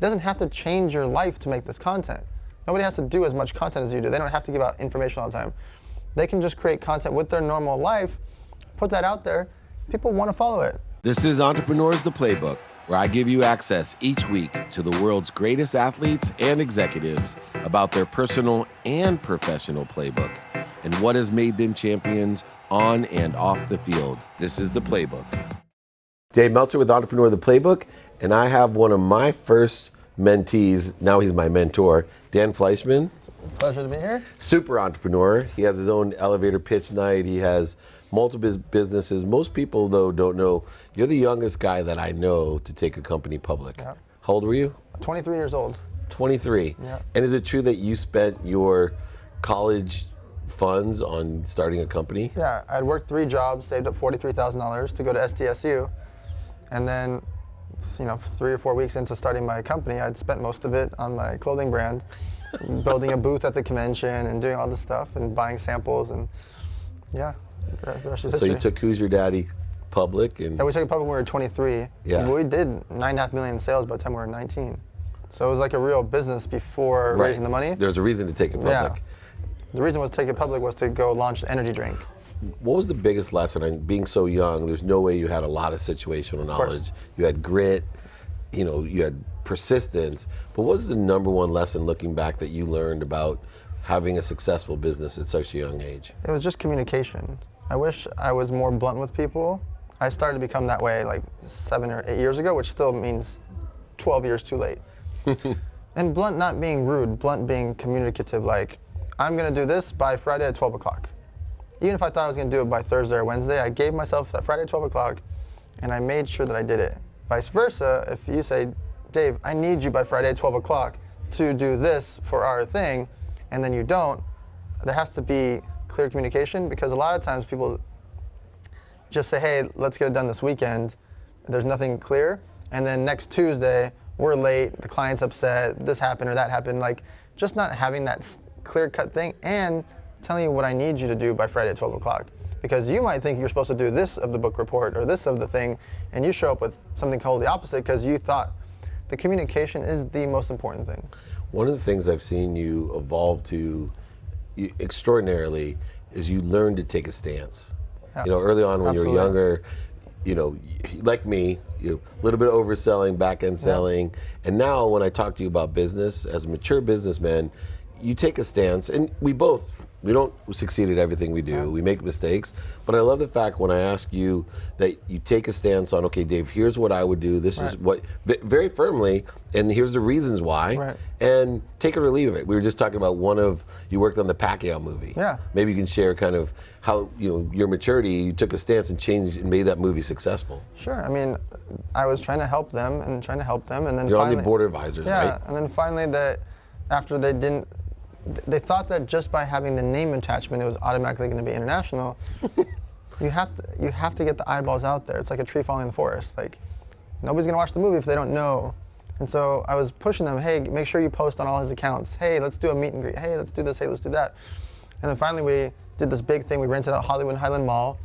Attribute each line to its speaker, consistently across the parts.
Speaker 1: doesn't have to change your life to make this content. Nobody has to do as much content as you do. They don't have to give out information all the time. They can just create content with their normal life, put that out there. People want to follow it.
Speaker 2: This is Entrepreneurs the Playbook, where I give you access each week to the world's greatest athletes and executives about their personal and professional playbook and what has made them champions on and off the field. This is the Playbook. David Meltzer with Entrepreneur the Playbook, and I have one of my first mentees, now he's my mentor, Dan Fleyshman.
Speaker 1: Pleasure to be here.
Speaker 2: Super entrepreneur. He has his own elevator pitch night. He has multiple businesses. Most people, though, don't know you're the youngest guy that I know to take a company public.
Speaker 1: Yeah.
Speaker 2: How old were you?
Speaker 1: 23 years old.
Speaker 2: 23.
Speaker 1: Yeah.
Speaker 2: And is it true that you spent your college funds on starting a company?
Speaker 1: Yeah, I'd worked 3 jobs, saved up $43,000 to go to SDSU, and then, 3 or 4 weeks into starting my company, I'd spent most of it on my clothing brand, building a booth at the convention and doing all this stuff and buying samples, and the rest is history.
Speaker 2: So you took Who's Your Daddy public? And
Speaker 1: Yeah, we took it public when we were 23.
Speaker 2: Yeah.
Speaker 1: We did $9.5 million in sales by the time we were 19. So it was like a real business before raising the money.
Speaker 2: There's a reason to take it public.
Speaker 1: Yeah. The reason was to take it public was to go launch the energy drink.
Speaker 2: What was the biggest lesson? And being so young, there's no way you had a lot of situational knowledge. You had grit, you had persistence. But what was the number one lesson looking back that you learned about having a successful business at such a young age?
Speaker 1: It was just communication. I wish I was more blunt with people. I started to become that way like 7 or 8 years ago, which still means 12 years too late. And blunt not being rude, blunt being communicative, like, I'm gonna do this by Friday at 12 o'clock. Even if I thought I was gonna do it by Thursday or Wednesday, I gave myself that Friday at 12 o'clock and I made sure that I did it. Vice versa, if you say, Dave, I need you by Friday at 12 o'clock to do this for our thing, and then you don't, there has to be clear communication, because a lot of times people just say, hey, let's get it done this weekend. There's nothing clear. And then next Tuesday, we're late, the client's upset, this happened or that happened. Like, just not having that clear-cut thing and telling you what I need you to do by Friday at 12 o'clock. Because you might think you're supposed to do this of the book report or this of the thing, and you show up with something called the opposite because you thought the communication is the most important thing.
Speaker 2: One of the things I've seen you evolve to extraordinarily is you learn to take a stance.
Speaker 1: Yeah.
Speaker 2: Early on when
Speaker 1: Absolutely.
Speaker 2: you're younger, like me, a little bit of overselling, back-end selling. And now when I talk to you about business, as a mature businessman, you take a stance, and we don't succeed at everything we do.
Speaker 1: Yeah.
Speaker 2: We make mistakes. But I love the fact when I ask you that you take a stance on, okay, Dave, here's what I would do. This is what, very firmly, and here's the reasons why.
Speaker 1: Right.
Speaker 2: And take it or leave it. We were just talking about you worked on the Pacquiao movie.
Speaker 1: Yeah.
Speaker 2: Maybe you can share kind of how, your maturity, you took a stance and changed and made that movie successful.
Speaker 1: Sure, I mean, I was trying to help them, and then
Speaker 2: You're
Speaker 1: finally,
Speaker 2: on the board of advisors,
Speaker 1: yeah,
Speaker 2: right?
Speaker 1: and then finally after they thought that just by having the name attachment, it was automatically going to be international. You have to get the eyeballs out there. It's like a tree falling in the forest. Like, nobody's going to watch the movie if they don't know. And so I was pushing them, hey, make sure you post on all his accounts. Hey, let's do a meet and greet. Hey, let's do this. Hey, let's do that. And then finally we did this big thing. We rented out Hollywood Highland Mall.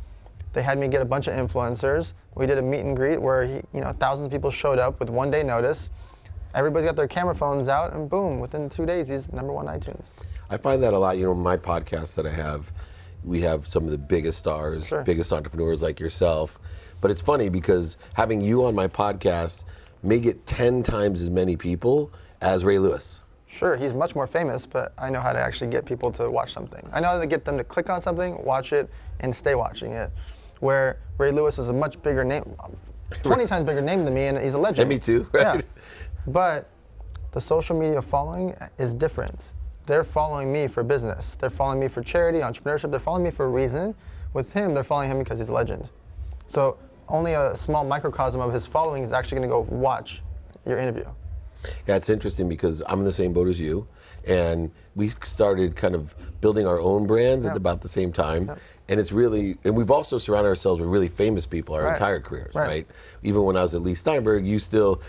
Speaker 1: They had me get a bunch of influencers. We did a meet and greet where thousands of people showed up with 1 day notice. Everybody's got their camera phones out, and boom, within 2 days, he's #1 iTunes.
Speaker 2: I find that a lot. My podcast that I have, we have some of the biggest stars,
Speaker 1: Sure.
Speaker 2: biggest entrepreneurs like yourself. But it's funny because having you on my podcast may get 10 times as many people as Ray Lewis.
Speaker 1: Sure, he's much more famous, but I know how to actually get people to watch something. I know how to get them to click on something, watch it, and stay watching it. Where Ray Lewis is a much bigger name, 20 times bigger name than me, and he's a legend.
Speaker 2: And me too, right?
Speaker 1: Yeah. But the social media following is different. They're following me for business. They're following me for charity, entrepreneurship. They're following me for a reason. With him, they're following him because he's a legend. So only a small microcosm of his following is actually going to go watch your interview.
Speaker 2: Yeah, it's interesting because I'm in the same boat as you, and we started kind of building our own brands at about the same time.
Speaker 1: Yep.
Speaker 2: And we've also surrounded ourselves with really famous people our entire careers, right? Even when I was at Lee Steinberg, you still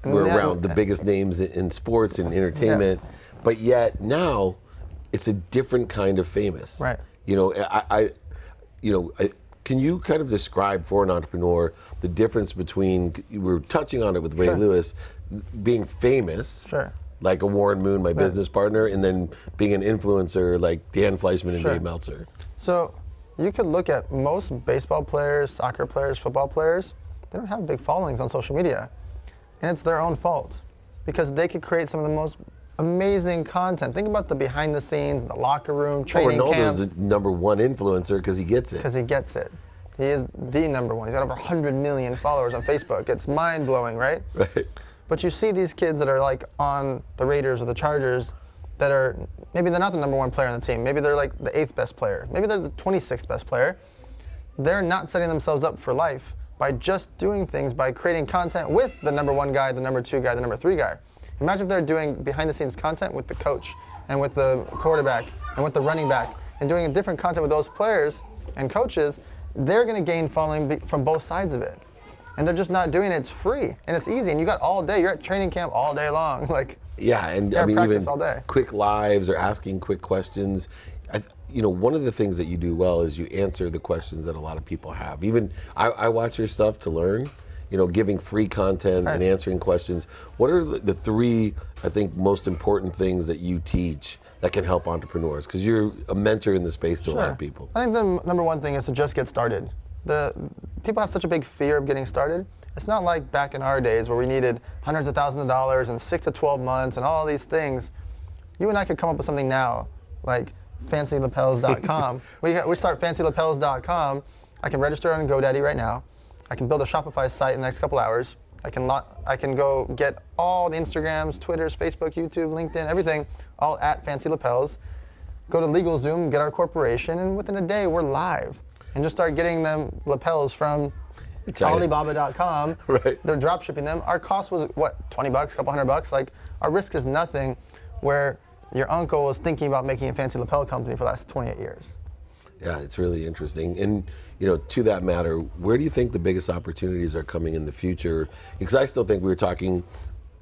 Speaker 2: were around the biggest names in sports and entertainment, but yet now it's a different kind of famous.
Speaker 1: Right.
Speaker 2: Can you kind of describe for an entrepreneur the difference between, we were touching on it with Ray Lewis, being famous,
Speaker 1: Sure.
Speaker 2: like a Warren Moon, my business partner, and then being an influencer like Dan Fleyshman and
Speaker 1: Sure.
Speaker 2: Dave Meltzer.
Speaker 1: So you could look at most baseball players, soccer players, football players, they don't have big followings on social media. And it's their own fault because they could create some of the most amazing content. Think about the behind the scenes, the locker room, training
Speaker 2: Ronaldo's
Speaker 1: camp.
Speaker 2: the number one influencer because he gets it.
Speaker 1: Because he gets it. He is the number one. He's got over 100 million followers on Facebook. It's mind-blowing, right?
Speaker 2: Right.
Speaker 1: But you see these kids that are like on the Raiders or the Chargers that are, maybe they're not the number one player on the team. Maybe they're like the 8th best player. Maybe they're the 26th best player. They're not setting themselves up for life by just doing things, by creating content with the number one guy, the number 2 guy, the number 3 guy. Imagine if they're doing behind the scenes content with the coach and with the quarterback and with the running back and doing different content with those players and coaches. They're going to gain following from both sides of it. And they're just not doing it. It's free and it's easy. And you got all day. You're at training camp all day long. Like,
Speaker 2: yeah, and
Speaker 1: you
Speaker 2: I mean,
Speaker 1: practice
Speaker 2: even
Speaker 1: all day.
Speaker 2: quick lives or asking quick questions. One of the things that you do well is you answer the questions that a lot of people have. Even I watch your stuff to learn, giving free content and answering questions. What are the 3, I think, most important things that you teach that can help entrepreneurs? Because you're a mentor in the space to a lot of people.
Speaker 1: I think the number one thing is to just get started. People have such a big fear of getting started. It's not like back in our days where we needed hundreds of thousands of dollars and 6 to 12 months and all these things. You and I could come up with something now, like FancyLapels.com. we start FancyLapels.com. I can register on GoDaddy right now. I can build a Shopify site in the next couple hours. I can go get all the Instagrams, Twitters, Facebook, YouTube, LinkedIn, everything, all at Fancy Lapels. Go to LegalZoom, get our corporation, and within a day we're live. And just start getting them lapels from Alibaba.com.
Speaker 2: Right.
Speaker 1: They're drop shipping them. Our cost was what, $20, a couple $100? Like, our risk is nothing, where your uncle was thinking about making a fancy lapel company for the last 28 years.
Speaker 2: Yeah, it's really interesting. And, to that matter, where do you think the biggest opportunities are coming in the future? Because I still think we were talking,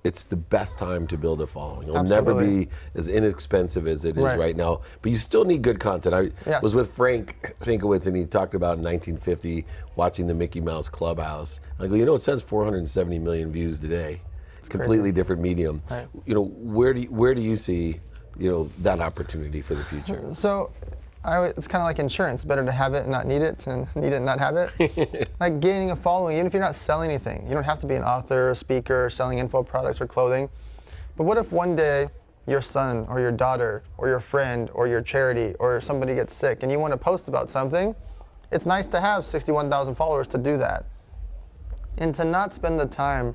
Speaker 2: it's the best time to build a following. It'll never be as inexpensive as it is right now, but you still need good content. I was with Frank Finkowitz, and he talked about in 1950 watching the Mickey Mouse Clubhouse. I go, it says 470 million views today. Completely different medium.
Speaker 1: Right.
Speaker 2: Where do you see, that opportunity for the future?
Speaker 1: So, it's kind of like insurance. Better to have it and not need it than need it and not have it. Like gaining a following, even if you're not selling anything. You don't have to be an author, a speaker, selling info products or clothing. But what if one day your son or your daughter or your friend or your charity or somebody gets sick and you want to post about something? It's nice to have 61,000 followers to do that. And to not spend the time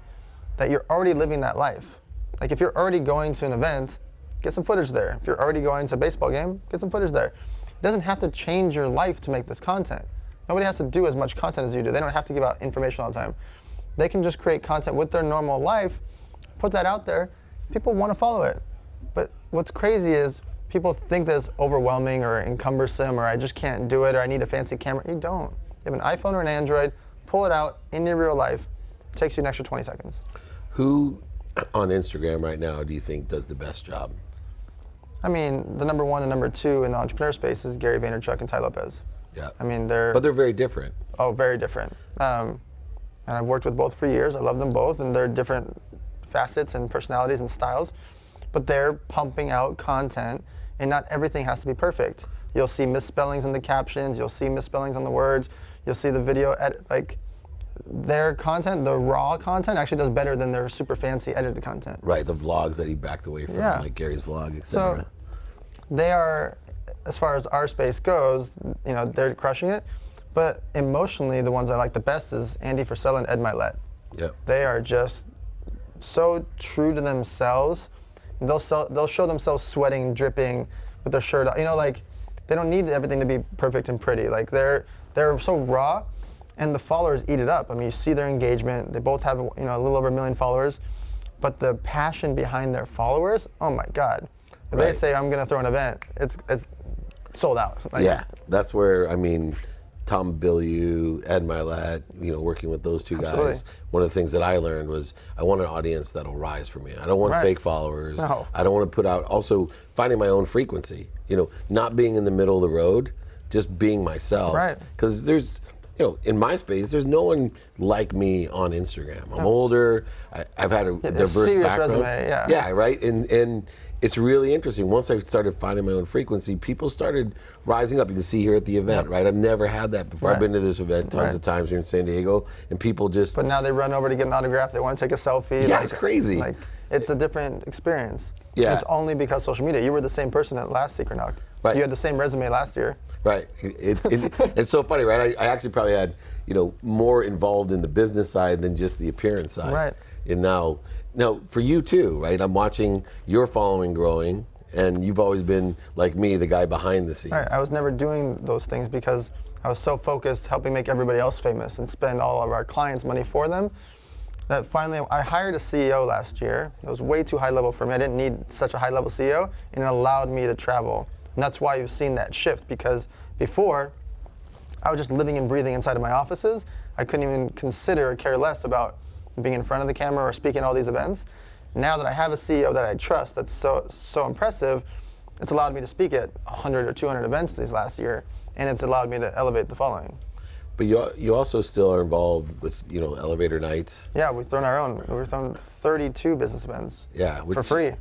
Speaker 1: that you're already living that life. Like if you're already going to an event, get some footage there. If you're already going to a baseball game, get some footage there. It doesn't have to change your life to make this content. Nobody has to do as much content as you do. They don't have to give out information all the time. They can just create content with their normal life, put that out there. People want to follow it. But what's crazy is people think that it's overwhelming or cumbersome or I just can't do it or I need a fancy camera. You don't. You have an iPhone or an Android, pull it out in your real life. It takes you an extra 20 seconds.
Speaker 2: Who on Instagram right now do you think does the best job?
Speaker 1: I mean, the number 1 and number 2 in the entrepreneur space is Gary Vaynerchuk and Tai Lopez.
Speaker 2: Yeah.
Speaker 1: I mean,
Speaker 2: But they're very different.
Speaker 1: Oh, very different. And I've worked with both for years. I love them both, and they're different facets and personalities and styles. But they're pumping out content, and not everything has to be perfect. You'll see misspellings in the captions. You'll see misspellings on the words. You'll see the video edit. Like, their content, the raw content, actually does better than their super fancy edited content.
Speaker 2: Right, the vlogs that he backed away from, like Gary's vlog, etc.
Speaker 1: So they are, as far as our space goes, they're crushing it. But emotionally, the ones I like the best is Andy Frisella and Ed Milet.
Speaker 2: Yep.
Speaker 1: They are just so true to themselves. They'll show themselves sweating, dripping with their shirt off. They don't need everything to be perfect and pretty. Like they're so raw. And the followers eat it up. I mean, you see their engagement. They both have, a little over 1 million followers. But the passion behind their followers, oh my God. If they say, I'm going to throw an event, it's sold out.
Speaker 2: That's where, Tom Bilyeu, Ed Milet, working with those two guys. One of the things that I learned was I want an audience that'll rise for me. I don't want fake followers.
Speaker 1: No.
Speaker 2: I don't want to put out, also finding my own frequency, not being in the middle of the road, just being myself.
Speaker 1: Right.
Speaker 2: Because there's, in my space, there's no one like me on Instagram. I'm older. I've had a diverse background.
Speaker 1: Resume, yeah.
Speaker 2: Yeah, right. And it's really interesting. Once I started finding my own frequency, people started rising up. You can see here at the event, right? I've never had that before. I've been to this event tons of times here in San Diego, and people just.
Speaker 1: But now they run over to get an autograph. They want to take a selfie.
Speaker 2: Yeah, it's crazy.
Speaker 1: Like, it's a different experience.
Speaker 2: Yeah.
Speaker 1: And it's only because social media. You were the same person at last Secret Knock.
Speaker 2: Right.
Speaker 1: You had the same resume last year.
Speaker 2: Right. It's so funny, right? I actually probably had, more involved in the business side than just the appearance side.
Speaker 1: Right.
Speaker 2: And now for you too, right? I'm watching your following growing, and you've always been, like me, the guy behind the scenes.
Speaker 1: Right. I was never doing those things because I was so focused helping make everybody else famous and spend all of our clients' money for them that finally I hired a CEO last year. It was way too high level for me. I didn't need such a high level CEO, and it allowed me to travel. And that's why you've seen that shift, because before, I was just living and breathing inside of my offices. I couldn't even consider or care less about being in front of the camera or speaking at all these events. Now that I have a CEO that I trust, that's so impressive, it's allowed me to speak at 100 or 200 events these last year, and it's allowed me to elevate the following.
Speaker 2: But you also still are involved with, elevator nights.
Speaker 1: Yeah, we've thrown our own. We've thrown 32 business events for free.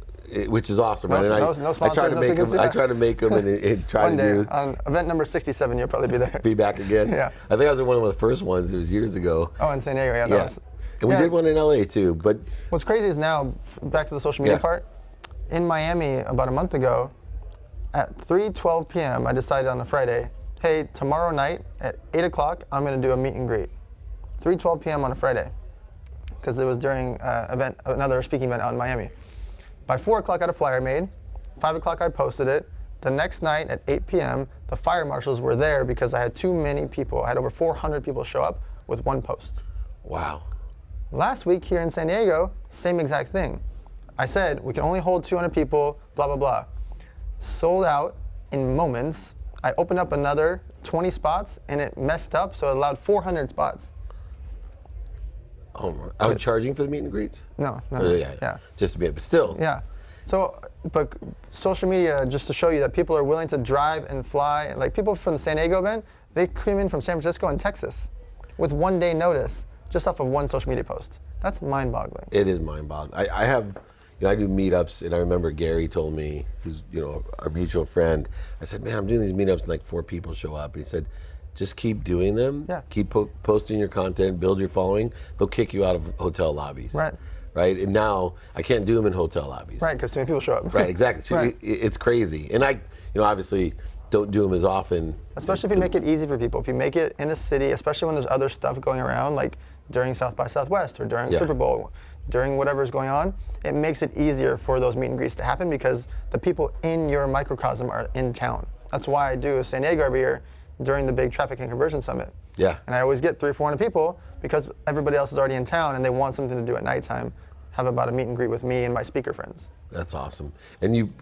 Speaker 2: Which is awesome, right?
Speaker 1: No sponsors, I try to make them.
Speaker 2: I try to make them and try
Speaker 1: One
Speaker 2: to
Speaker 1: day,
Speaker 2: do.
Speaker 1: on event number 67, you'll probably be there.
Speaker 2: Be back again.
Speaker 1: Yeah.
Speaker 2: I think I was in one of the first ones. It was years ago.
Speaker 1: Oh, in San Diego, yeah.
Speaker 2: Yeah. And we did one in LA too. But
Speaker 1: what's crazy is now, back to the social media part. In Miami about a month ago, at 3:12 p.m., I decided on a Friday, hey, tomorrow night at 8 o'clock, I'm going to do a meet and greet. 3:12 p.m. on a Friday, because it was during another speaking event out in Miami. By 4 o'clock, I had a flyer made. 5 o'clock, I posted it. The next night at 8 p.m., the fire marshals were there because I had too many people. I had over 400 people show up with one post.
Speaker 2: Wow.
Speaker 1: Last week here in San Diego, same exact thing. I said, we can only hold 200 people, blah, blah, blah. Sold out in moments. I opened up another 20 spots, and it messed up, so it allowed 400 spots.
Speaker 2: Oh, are you charging for the meet and greets?
Speaker 1: No.
Speaker 2: Yeah. Just a bit, but still.
Speaker 1: Yeah. So, but social media, just to show you that people are willing to drive and fly. Like people from the San Diego event, they came in from San Francisco and Texas with 1 day notice, just off of one social media post. That's mind-boggling.
Speaker 2: It is mind-boggling. I have, I do meetups, and I remember Gary told me, who's our mutual friend. I said, man, I'm doing these meetups, and like 4 people show up. And he said, just keep doing them.
Speaker 1: Yeah.
Speaker 2: Keep posting your content, build your following. They'll kick you out of hotel lobbies. Right. And now I can't do them in hotel lobbies.
Speaker 1: Right, because too many people show up.
Speaker 2: Right, exactly. So
Speaker 1: right.
Speaker 2: It's crazy. And I, obviously don't do them as often.
Speaker 1: Especially if you make it easy for people. If you make it in a city, especially when there's other stuff going around, like during South by Southwest or during Super Bowl, during whatever's going on, it makes it easier for those meet and greets to happen because the people in your microcosm are in town. That's why I do San Diego every year during the big Traffic and Conversion Summit.
Speaker 2: Yeah.
Speaker 1: And I always get 300 or 400 people because everybody else is already in town and they want something to do at nighttime. Have about a meet and greet with me and my speaker friends.
Speaker 2: That's awesome. And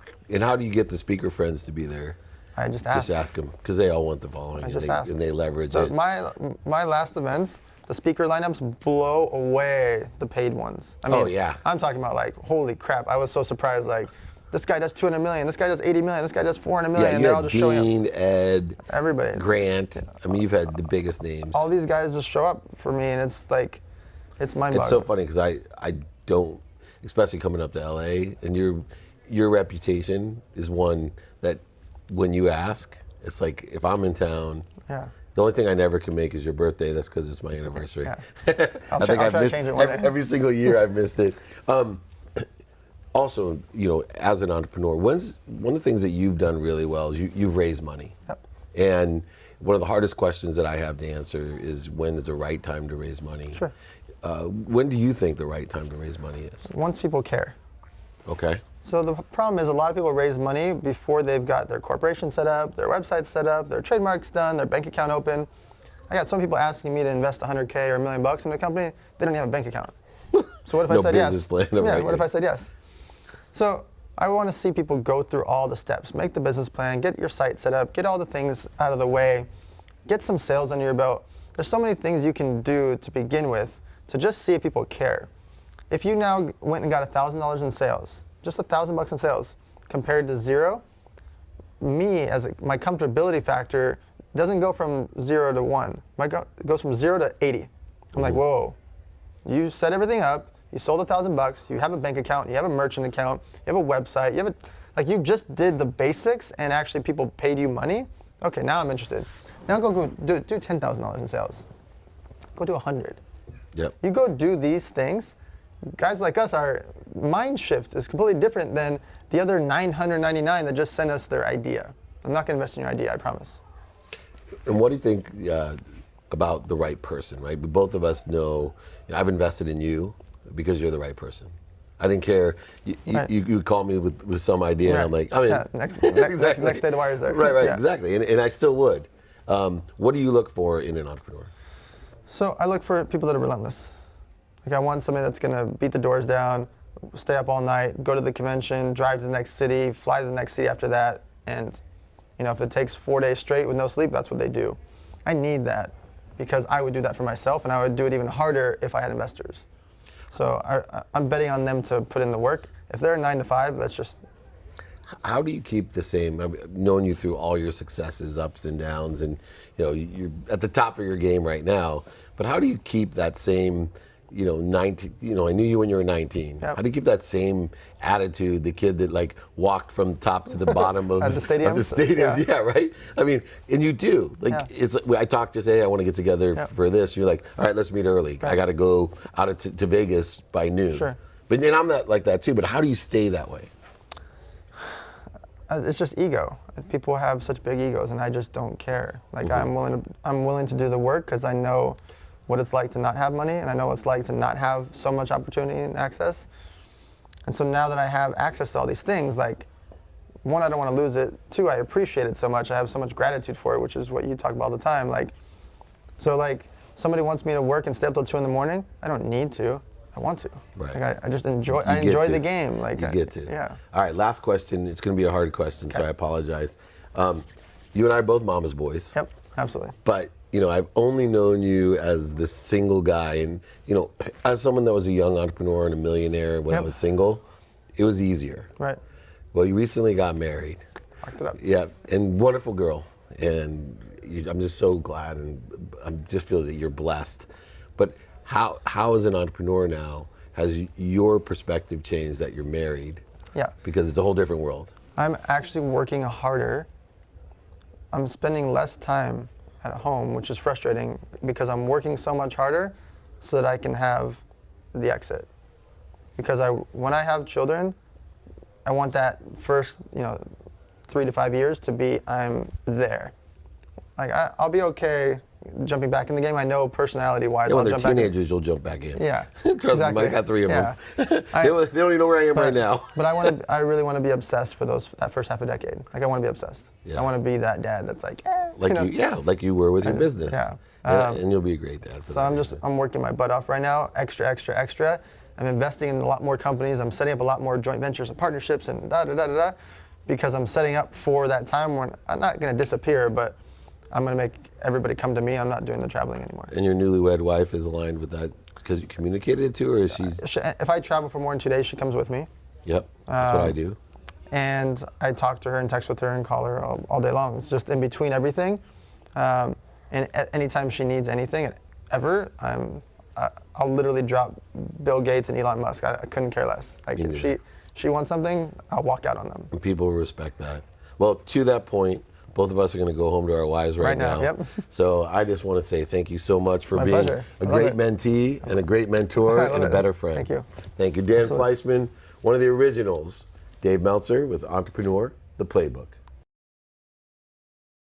Speaker 2: how do you get the speaker friends to be there?
Speaker 1: I just ask.
Speaker 2: Just ask them, because they all want the following, and they leverage it.
Speaker 1: My last events, the speaker lineups blow away the paid ones. I mean, I'm talking about like, holy crap! I was so surprised. Like, this guy does 200 million, this guy does 80 million, this guy does 400 million, and they're all just showing up.
Speaker 2: Dean, Ed,
Speaker 1: everybody,
Speaker 2: Grant. I mean, you've had the biggest names.
Speaker 1: All these guys just show up for me, and it's like, it's mind-boggling.
Speaker 2: It's so funny because I don't, especially coming up to LA, and your reputation is one that when you ask, it's like if I'm in town.
Speaker 1: Yeah.
Speaker 2: The only thing I never can make is your birthday. That's because it's my anniversary.
Speaker 1: Yeah.
Speaker 2: I think I've missed every single year. I've missed it. Also, as an entrepreneur, one of the things that you've done really well is you've raised money.
Speaker 1: Yep.
Speaker 2: And one of the hardest questions that I have to answer is when is the right time to raise money?
Speaker 1: Sure.
Speaker 2: When do you think the right time to raise money is?
Speaker 1: Once people care.
Speaker 2: Okay.
Speaker 1: So the problem is a lot of people raise money before they've got their corporation set up, their website set up, their trademarks done, their bank account open. I got some people asking me to invest $100K or $1 million in a company. They don't even have a bank account. So what if I said yes?
Speaker 2: No business plan.
Speaker 1: Yeah, what if I said yes? So I want to see people go through all the steps. Make the business plan, get your site set up, get all the things out of the way, get some sales under your belt. There's so many things you can do to begin with to just see if people care. If you now went and got $1,000 in sales, just $1,000 in sales, compared to zero, my comfortability factor It doesn't go from 0 to 1. It goes from 0 to 80. I'm like, whoa. You set everything up. You sold $1,000. You have a bank account. You have a merchant account. You have a website. You have like you just did the basics, and actually people paid you money. Okay, now I'm interested. Now go do $10,000 in sales. Go do 100.
Speaker 2: Yep.
Speaker 1: You go do these things. Guys like us, our mind shift is completely different than the other 999 that just sent us their idea. I'm not going to invest in your idea, I promise.
Speaker 2: And what do you think about the right person, right? Both of us know, I've invested in you because you're the right person. I didn't care. You call me with some idea, and I'm like, I mean,
Speaker 1: next
Speaker 2: exactly.
Speaker 1: day the wire's there.
Speaker 2: Right, exactly. And I still would. What do you look for in an entrepreneur?
Speaker 1: So I look for people that are relentless. Like I want somebody that's gonna beat the doors down, stay up all night, go to the convention, drive to the next city, fly to the next city after that, and if it takes 4 days straight with no sleep, that's what they do. I need that because I would do that for myself, and I would do it even harder if I had investors. So I'm betting on them to put in the work. If they're a 9 to 5, that's just.
Speaker 2: How do you keep the same? I've known you through all your successes, ups and downs, and you're at the top of your game right now. But how do you keep that same, 19? I knew you when you were 19.
Speaker 1: Yep.
Speaker 2: How do you keep that same attitude? The kid that like walked from top to the bottom of
Speaker 1: At the stadiums?
Speaker 2: Of the stadiums, yeah, right. I mean, and you do. Like it's. I talked to say, hey, I want to get together for this. You're like, all right, let's meet early.
Speaker 1: Right.
Speaker 2: I got to go out to Vegas by noon.
Speaker 1: Sure.
Speaker 2: But then I'm not like that too. But how do you stay that way?
Speaker 1: It's just ego. People have such big egos, and I just don't care. Like I'm willing to do the work because I know what it's like to not have money, and I know what it's like to not have so much opportunity and access. And so now that I have access to all these things, like, one, I don't want to lose it. Two, I appreciate it so much. I have so much gratitude for it, which is what you talk about all the time. Like, so like somebody wants me to work and stay up till 2 a.m. I don't need to. I want to.
Speaker 2: Right.
Speaker 1: Like I just enjoy. I enjoy the game. Like
Speaker 2: you get to.
Speaker 1: Yeah.
Speaker 2: All right. Last question. It's going to be a hard question, so I apologize. You and I are both mama's boys.
Speaker 1: Yep. Absolutely.
Speaker 2: But I've only known you as this single guy, and as someone that was a young entrepreneur and a millionaire when I was single, it was easier.
Speaker 1: Right.
Speaker 2: Well, you recently got married.
Speaker 1: Locked it up.
Speaker 2: Yeah, and wonderful girl, and I'm just so glad, and I just feel that you're blessed. But how as an entrepreneur now has your perspective changed that you're married?
Speaker 1: Yeah.
Speaker 2: Because it's a whole different world.
Speaker 1: I'm actually working harder. I'm spending less time at home, which is frustrating because I'm working so much harder so that I can have the exit. Because when I have children, I want that first, 3 to 5 years to be I'm there. Like I'll be okay jumping back in the game. I know personality-wise,
Speaker 2: When
Speaker 1: I'll
Speaker 2: they're
Speaker 1: jump back in.
Speaker 2: teenagers, you'll jump back in.
Speaker 1: Yeah,
Speaker 2: Trust
Speaker 1: exactly.
Speaker 2: me, I got 3 of them.
Speaker 1: Yeah.
Speaker 2: They don't even know where I am right now.
Speaker 1: But I really want to be obsessed for that first half a decade. Like I want to be obsessed.
Speaker 2: Yeah.
Speaker 1: I want to be that dad that's like,
Speaker 2: like you were with your business.
Speaker 1: Yeah.
Speaker 2: And you'll be a great dad for that.
Speaker 1: So I'm working my butt off right now, extra. I'm investing in a lot more companies. I'm setting up a lot more joint ventures and partnerships and because I'm setting up for that time when I'm not going to disappear, but I'm going to make everybody come to me. I'm not doing the traveling anymore.
Speaker 2: And your newlywed wife is aligned with that because you communicated it to her, or she's...
Speaker 1: If I travel for more than 2 days, she comes with me.
Speaker 2: Yep, that's what I do.
Speaker 1: And I talk to her and text with her and call her all day long. It's just in between everything. And at any time she needs anything, ever, I'll literally drop Bill Gates and Elon Musk. I couldn't care less. Like if she wants something, I'll walk out on them.
Speaker 2: And people respect that. Well, to that point, both of us are going to go home to our wives right now.
Speaker 1: Yep.
Speaker 2: So I just want to say thank you so much for
Speaker 1: My
Speaker 2: being
Speaker 1: pleasure.
Speaker 2: a great mentee and a great mentor and a better friend.
Speaker 1: Thank you.
Speaker 2: Thank you. Dan Fleyshman, one of the originals. Dave Meltzer with Entrepreneur, The Playbook.